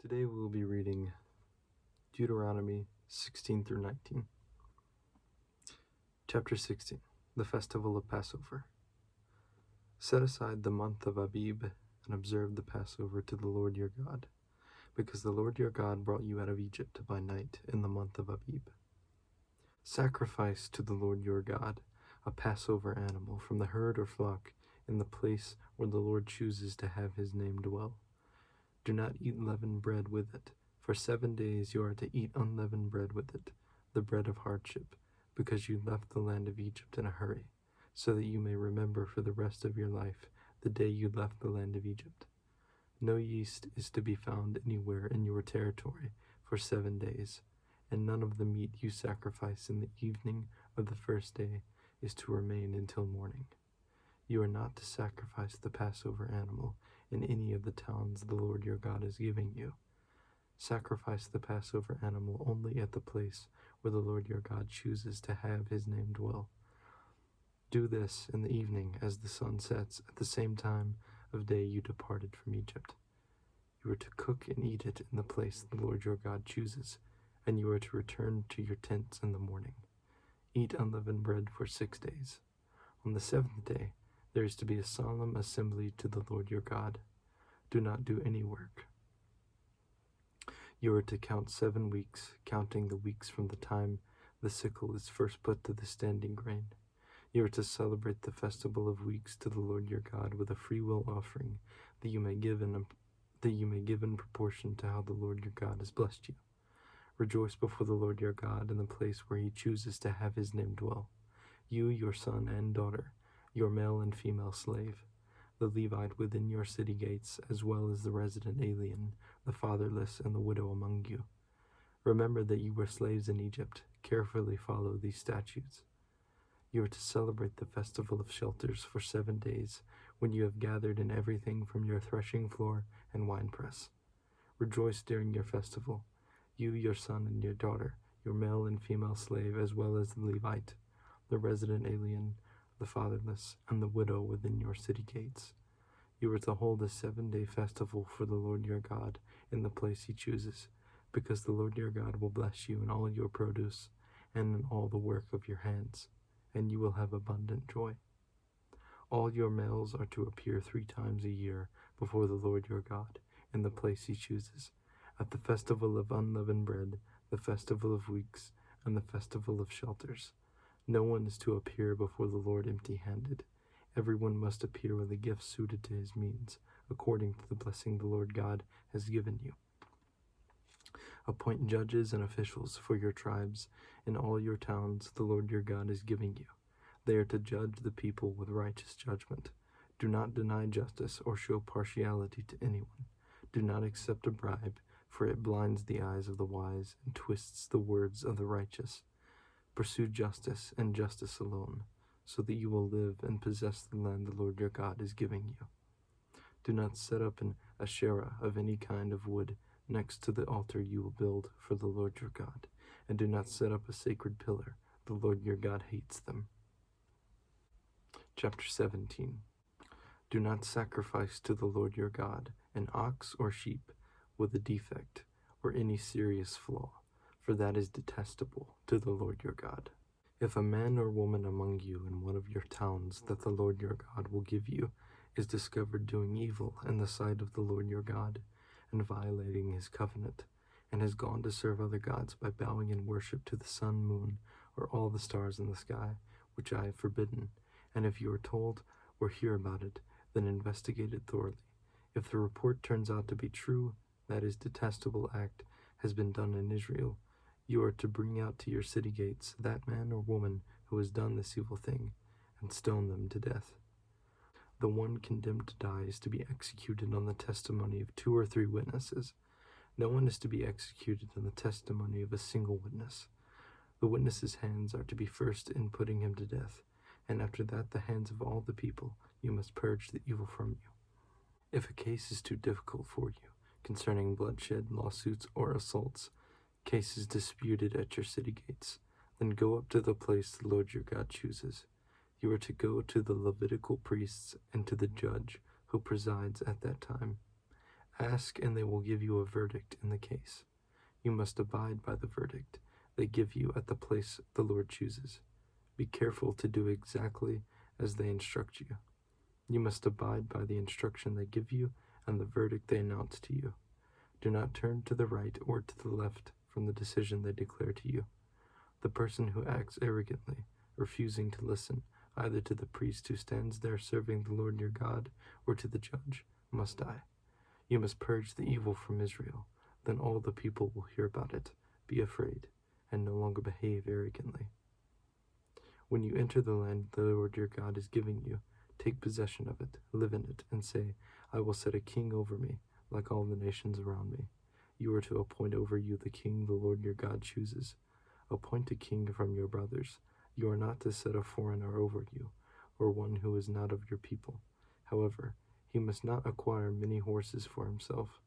Today we will be reading Deuteronomy 16 through 19. Chapter 16, the Festival of Passover. Set aside the month of Abib and observe the Passover to the Lord your God, because the Lord your God brought you out of Egypt by night in the month of Abib. Sacrifice to the Lord your God a Passover animal from the herd or flock in the place where the Lord chooses to have his name dwell. Do not eat leavened bread with it. For 7 days you are to eat unleavened bread with it, the bread of hardship, because you left the land of Egypt in a hurry, so that you may remember for the rest of your life the day you left the land of Egypt. No yeast is to be found anywhere in your territory for 7 days, and none of the meat you sacrifice in the evening of the first day is to remain until morning. You are not to sacrifice the Passover animal in any of the towns the Lord your God is giving you. Sacrifice the Passover animal only at the place where the Lord your God chooses to have his name dwell. Do this in the evening as the sun sets, at the same time of day you departed from Egypt. You are to cook and eat it in the place the Lord your God chooses, and you are to return to your tents in the morning. Eat unleavened bread for 6 days. On the 7th day, there is to be a solemn assembly to the Lord your God. Do not do any work. You are to count 7 weeks, counting the weeks from the time the sickle is first put to the standing grain. You are to celebrate the festival of weeks to the Lord your God with a freewill offering that you may give in proportion to how the Lord your God has blessed you. Rejoice before the Lord your God in the place where he chooses to have his name dwell. You, your son and daughter, your male and female slave, the Levite within your city gates, as well as the resident alien, the fatherless, and the widow among you. Remember that you were slaves in Egypt. Carefully follow these statutes. You are to celebrate the festival of shelters for 7 days, when you have gathered in everything from your threshing floor and winepress. Rejoice during your festival, you, your son and your daughter, your male and female slave, as well as the Levite, the resident alien, the fatherless, and the widow within your city gates. You are to hold a 7-day festival for the Lord your God in the place he chooses, because the Lord your God will bless you in all your produce and in all the work of your hands, and you will have abundant joy. All your males are to appear 3 times a year before the Lord your God in the place he chooses, at the festival of unleavened bread, the festival of weeks, and the festival of shelters. No one is to appear before the Lord empty-handed. Everyone must appear with a gift suited to his means, according to the blessing the Lord God has given you. Appoint judges and officials for your tribes in all your towns the Lord your God is giving you. They are to judge the people with righteous judgment. Do not deny justice or show partiality to anyone. Do not accept a bribe, for it blinds the eyes of the wise and twists the words of the righteous. Pursue justice and justice alone, so that you will live and possess the land the Lord your God is giving you. Do not set up an Asherah of any kind of wood next to the altar you will build for the Lord your God, and do not set up a sacred pillar. The Lord your God hates them. Chapter 17. Do not sacrifice to the Lord your God an ox or sheep with a defect or any serious flaw, for that is detestable to the Lord your God. If a man or woman among you in one of your towns that the Lord your God will give you is discovered doing evil in the sight of the Lord your God, and violating his covenant, and has gone to serve other gods by bowing in worship to the sun, moon, or all the stars in the sky, which I have forbidden, and if you are told or hear about it, then investigate it thoroughly. If the report turns out to be true, that his detestable act has been done in Israel, you are to bring out to your city gates that man or woman who has done this evil thing, and stone them to death. The one condemned to die is to be executed on the testimony of 2 or 3 witnesses. No one is to be executed on the testimony of a single witness. The witness's hands are to be first in putting him to death, and after that the hands of all the people. You must purge the evil from you. If a case is too difficult for you, concerning bloodshed, lawsuits, or assaults, cases disputed at your city gates, then go up to the place the Lord your God chooses. You are to go to the Levitical priests and to the judge who presides at that time. Ask, and they will give you a verdict in the case. You must abide by the verdict they give you at the place the Lord chooses. Be careful to do exactly as they instruct you. You must abide by the instruction they give you and the verdict they announce to you. Do not turn to the right or to the left from the decision they declare to you. The person who acts arrogantly, refusing to listen either to the priest who stands there serving the Lord your God or to the judge, must die. You must purge the evil from Israel. Then all the people will hear about it, be afraid, and no longer behave arrogantly. When you enter the land the Lord your God is giving you, take possession of it, live in it, and say, I will set a king over me, like all the nations around me. You are to appoint over you the king the Lord your God chooses. Appoint a king from your brothers. You are not to set a foreigner over you, or one who is not of your people. However, he must not acquire many horses for himself,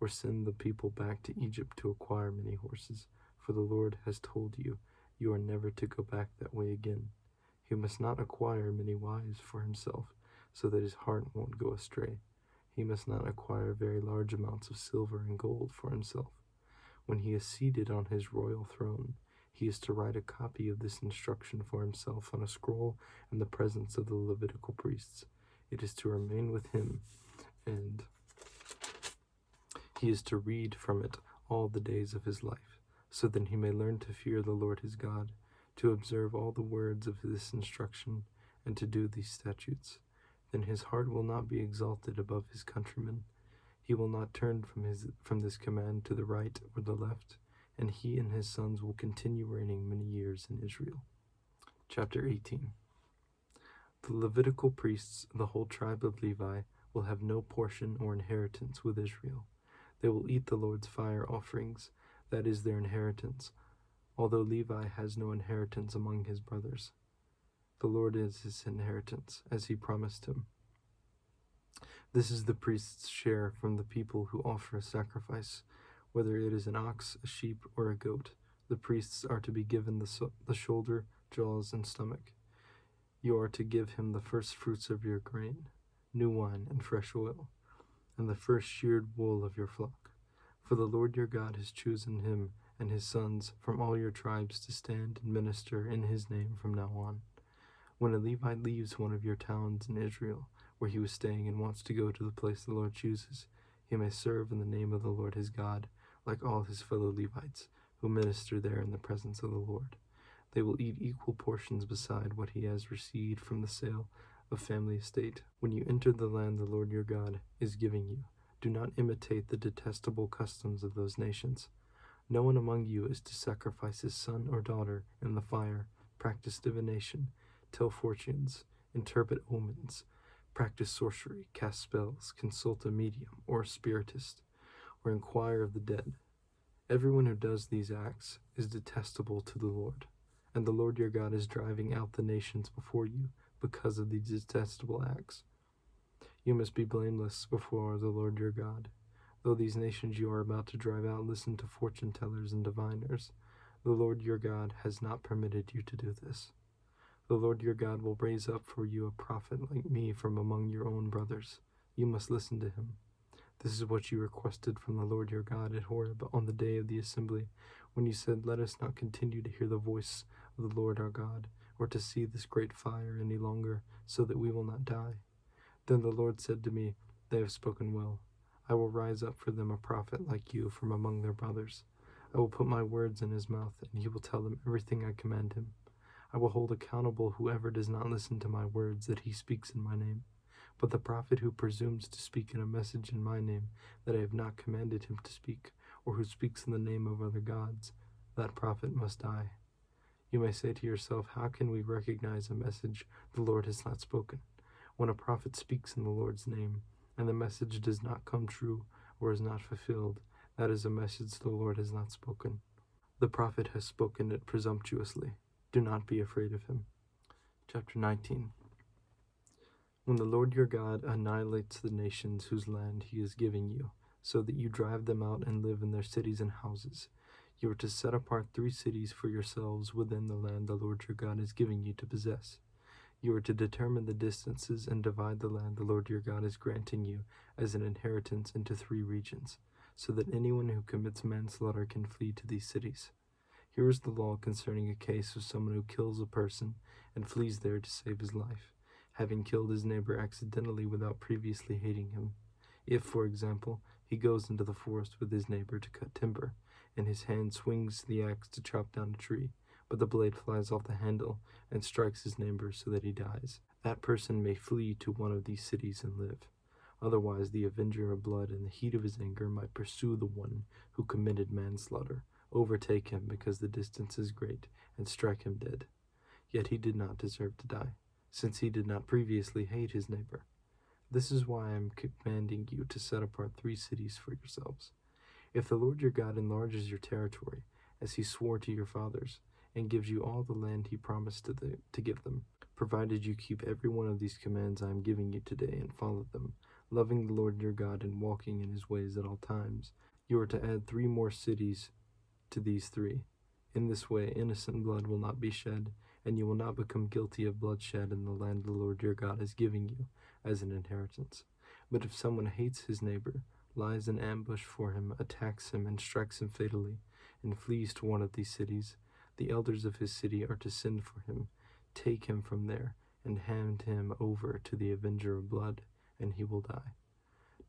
or send the people back to Egypt to acquire many horses, for the Lord has told you, you are never to go back that way again. He must not acquire many wives for himself, so that his heart won't go astray. He must not acquire very large amounts of silver and gold for himself. When he is seated on his royal throne, he is to write a copy of this instruction for himself on a scroll in the presence of the Levitical priests. It is to remain with him, and he is to read from it all the days of his life, so that he may learn to fear the Lord his God, to observe all the words of this instruction, and to do these statutes. Then his heart will not be exalted above his countrymen. He will not turn from this command to the right or the left, and he and his sons will continue reigning many years in Israel. Chapter 18. The Levitical priests, the whole tribe of Levi, will have no portion or inheritance with Israel. They will eat the Lord's fire offerings, that is their inheritance, although Levi has no inheritance among his brothers. The Lord is his inheritance, as he promised him. This is the priest's share from the people who offer a sacrifice, whether it is an ox, a sheep, or a goat. The priests are to be given the shoulder, jaws, and stomach. You are to give him the first fruits of your grain, new wine, and fresh oil, and the first sheared wool of your flock. For the Lord your God has chosen him and his sons from all your tribes to stand and minister in his name from now on. When a Levite leaves one of your towns in Israel, where he was staying, and wants to go to the place the Lord chooses, he may serve in the name of the Lord his God, like all his fellow Levites, who minister there in the presence of the Lord. They will eat equal portions beside what he has received from the sale of family estate. When you enter the land the Lord your God is giving you, do not imitate the detestable customs of those nations. No one among you is to sacrifice his son or daughter in the fire, practice divination, tell fortunes, interpret omens, practice sorcery, cast spells, consult a medium or a spiritist, or inquire of the dead. Everyone who does these acts is detestable to the Lord, and the Lord your God is driving out the nations before you because of these detestable acts. You must be blameless before the Lord your God. Though these nations you are about to drive out listen to fortune tellers and diviners, the Lord your God has not permitted you to do this. The Lord your God will raise up for you a prophet like me from among your own brothers. You must listen to him. This is what you requested from the Lord your God at Horeb on the day of the assembly, when you said, Let us not continue to hear the voice of the Lord our God, or to see this great fire any longer, so that we will not die. Then the Lord said to me, They have spoken well. I will rise up for them a prophet like you from among their brothers. I will put my words in his mouth, and he will tell them everything I command him. I will hold accountable whoever does not listen to my words that he speaks in my name. But the prophet who presumes to speak in a message in my name that I have not commanded him to speak, or who speaks in the name of other gods, that prophet must die. You may say to yourself, How can we recognize a message the Lord has not spoken? When a prophet speaks in the Lord's name, and the message does not come true or is not fulfilled, that is a message the Lord has not spoken. The prophet has spoken it presumptuously. Do not be afraid of him. Chapter 19. When the Lord your God annihilates the nations whose land he is giving you, so that you drive them out and live in their cities and houses, you are to set apart 3 cities for yourselves within the land the Lord your God is giving you to possess. You are to determine the distances and divide the land the Lord your God is granting you as an inheritance into 3 regions, so that anyone who commits manslaughter can flee to these cities. Here is the law concerning a case of someone who kills a person and flees there to save his life, having killed his neighbor accidentally without previously hating him. If, for example, he goes into the forest with his neighbor to cut timber, and his hand swings the axe to chop down a tree, but the blade flies off the handle and strikes his neighbor so that he dies, that person may flee to one of these cities and live. Otherwise, the avenger of blood in the heat of his anger might pursue the one who committed manslaughter, overtake him because the distance is great, and strike him dead. Yet he did not deserve to die, since he did not previously hate his neighbor. This is why I am commanding you to set apart 3 cities for yourselves. If the Lord your God enlarges your territory, as he swore to your fathers, and gives you all the land he promised to give them, provided you keep every one of these commands I am giving you today and follow them, loving the Lord your God and walking in his ways at all times, you are to add 3 more cities to these 3. In this way, innocent blood will not be shed, and you will not become guilty of bloodshed in the land the Lord your God is giving you as an inheritance. But if someone hates his neighbor, lies in ambush for him, attacks him, and strikes him fatally, and flees to one of these cities, the elders of his city are to send for him, take him from there, and hand him over to the avenger of blood, and he will die.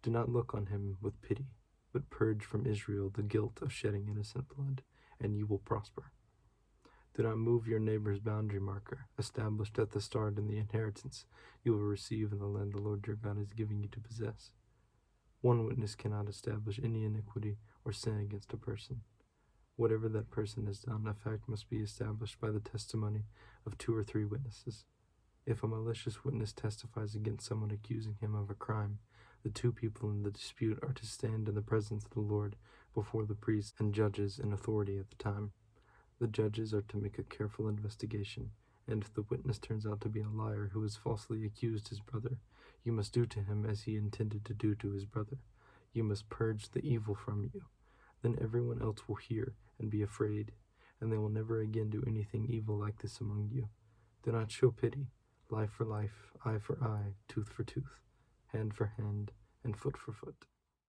Do not look on him with pity, but purge from Israel the guilt of shedding innocent blood, and you will prosper. Do not move your neighbor's boundary marker, established at the start in the inheritance you will receive in the land the Lord your God is giving you to possess. One witness cannot establish any iniquity or sin against a person. Whatever that person has done, a fact must be established by the testimony of 2 or 3 witnesses. If a malicious witness testifies against someone accusing him of a crime, the 2 people in the dispute are to stand in the presence of the Lord before the priests and judges in authority at the time. The judges are to make a careful investigation, and if the witness turns out to be a liar who has falsely accused his brother, you must do to him as he intended to do to his brother. You must purge the evil from you. Then everyone else will hear and be afraid, and they will never again do anything evil like this among you. Do not show pity. Life for life, eye for eye, tooth for tooth, hand for hand, and foot for foot.